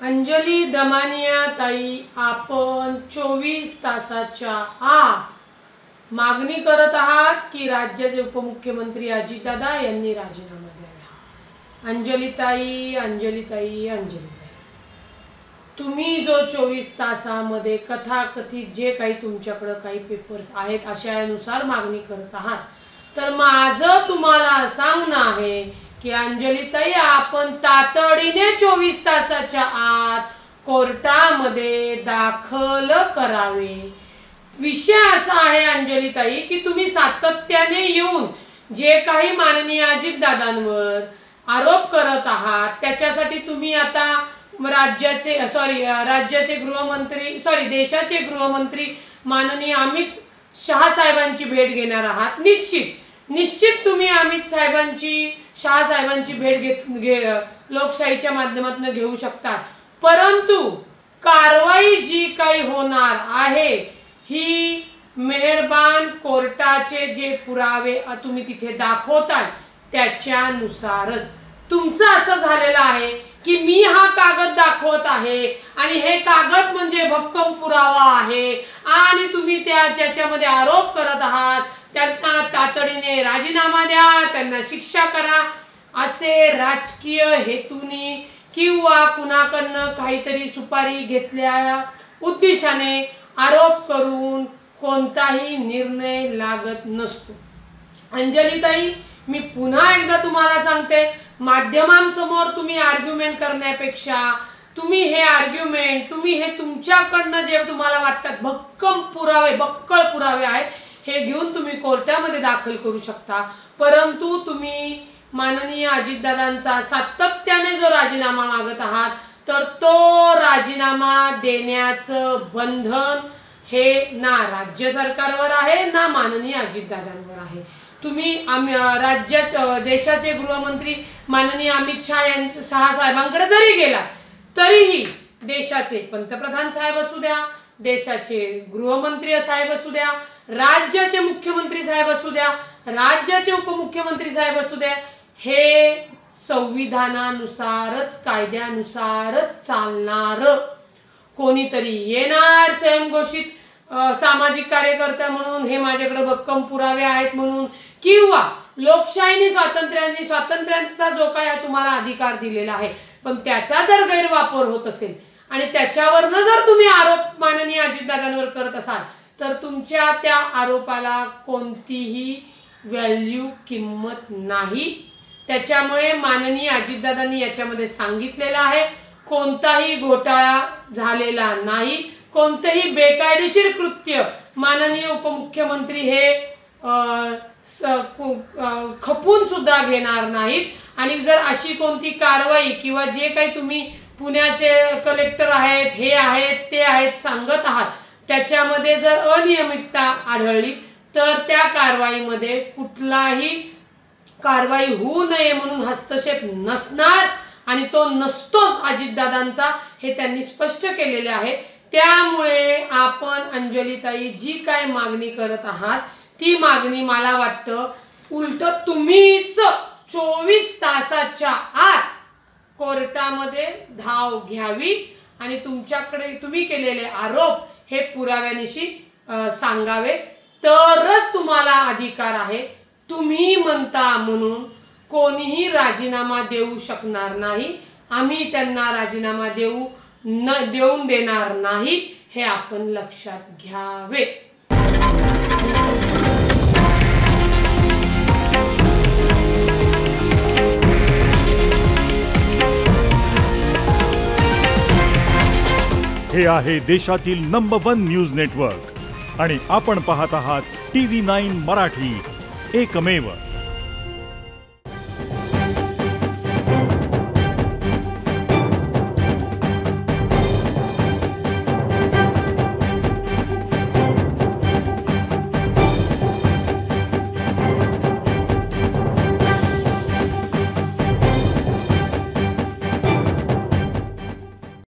अंजली दमानिया ताई, आपण 24 तासाच्या आत मागणी करत आहात की राज्याचे उपमुख्यमंत्री अजितदादा यांनी राजीनामा द्यावा। अंजली ताई, तुम्ही जो 24 तासामध्ये कथाकथित जे काही तुमच्याकडे काही पेपर्स आहेत अशानुसार मागणी करत आहात, तर माझं तुम्हाला सांगणं आहे की अंजली ताई, आपण तातडीने 24 तासाच्या आत कोर्टामध्ये दाखल करावे। विषय असा आहे अंजली ताई की तुम्ही सातत्याने येऊन जे काही माननीय अजितदादांवर आरोप करत आहात त्याच्यासाठी तुम्ही आता देशाचे गृहमंत्री माननीय अमित शहा साहेबांची भेट घेणार आहात। निश्चित तुम्ही अमित साहेबांची, शहा साहेबांची भेट लोकशाहीच्या माध्यमातून घेऊ शकता, परंतु कारवाई जी काही होणार आहे ही मेहरबान कोर्टाचे जे पुरावे तुम्ही तिथे दाखवताय त्याच्यानुसारच। तुमचं असं झालेलं आहे की मी हा कागद दाखवत आहे आणि हे कागद म्हणजे भक्कम पुरावा आहे आणि तुम्ही त्याच्यामध्ये आरोप करत आहात, त्यांना तातडीने राजीनामा द्या, त्यांना शिक्षा करा, असे राजकीय हेतूने किंवा कुणाकडनं काहीतरी सुपारी घेतल्या उद्देशाने आरोप करून कोणताही निर्णय लागत नसतो। अंजली ताई, मी पुन्हा एकदा तुम्हाला सांगते, माध्यमांसमोर तुम्ही आर्ग्युमेंट करण्यापेक्षा तुम्ही हे तुमच्याकडनं जे तुम्हाला वाटतात बक्कळ पुरावे आहेत हे घेऊन तुम्ही कोर्टामध्ये दाखल करू शकता, परंतु तुम्ही माननीय अजितदादांचा सातत्याने जो राजीनामा मागत आहात तर तो राजीनामा देण्याचं बंधन हे ना राज्य सरकारवर आहे ना माननीय अजितदादांवर आहे। तुम्ही देशाचे गृहमंत्री माननीय अमित शहा साहेबांकडे जरी गेलात तरीही देशाचे पंतप्रधान साहेब असू द्या, देशाचे गृहमंत्री साहेब असू द्या, राज्याचे मुख्यमंत्री साहेब असू द्या, राज्याचे उपमुख्यमंत्री साहेब असू द्या, हे संविधानानुसारच कायद्यानुसारच चालणार। कोणीतरी येणार स्वयंघोषित सामाजिक कार्यकर्ता म्हणून, हे माझ्याकडे भक्कम पुरावे आहेत म्हणून, किंवा लोकशाहीने स्वातंत्र्याचा जो काय तुम्हाला अधिकार दिलेला आहे पण त्याचा जर गैरवापर होत असेल आणि त्याच्यावरनं जर तुम्ही आरोप माननीय अजितदादांवर करत असाल तर तुमच्या त्या आरोपाला कोणतीही व्हॅल्यू, किंमत नाही। त्याच्यामुळे माननीय अजितदादांनी याच्यामध्ये सांगितलेलं आहे, कोणताही घोटाळा झालेला नाही, कोणतेही बेकायदेशीर कृत्य माननीय उपमुख्यमंत्री हे खपून सुद्धा घेणार नाहीत आणि जर अशी कोणती कारवाई किंवा जे काही तुम्ही पुण्याचे कलेक्टर आहेत, हे आहेत, ते आहेत सांगत आहात त्याच्यामध्ये जर अनियमितता आढळली तर त्या कारवाईमध्ये कुठलाही कारवाई होऊ नये म्हणून हस्तक्षेप नसणार आणि तो नसतोच अजितदादांचा, हे त्यांनी स्पष्ट केलेले आहे। त्यामुळे आपण अंजलीताई जी काय मागणी करत आहात ती मागणी मला वाटतं उलट तुम्हीच 24 तासाच्या आत कोर्टामध्ये धाव घ्यावी आणि तुमच्याकडे तुम्ही केलेले आरोप हे पुराव्यानिशी सांगावे, तरच तुम्हाला अधिकार आहे। तुम्ही म्हणता म्हणून कोणीही राजीनामा देऊ शकणार नाही, आम्ही त्यांना राजीनामा देऊन देणार नाही, हे आपण लक्षात घ्यावे। हे आहे देशातील नंबर 1 न्यूज नेटवर्क आणि आपण पाहत आहात TV9 मराठी, एकमेव।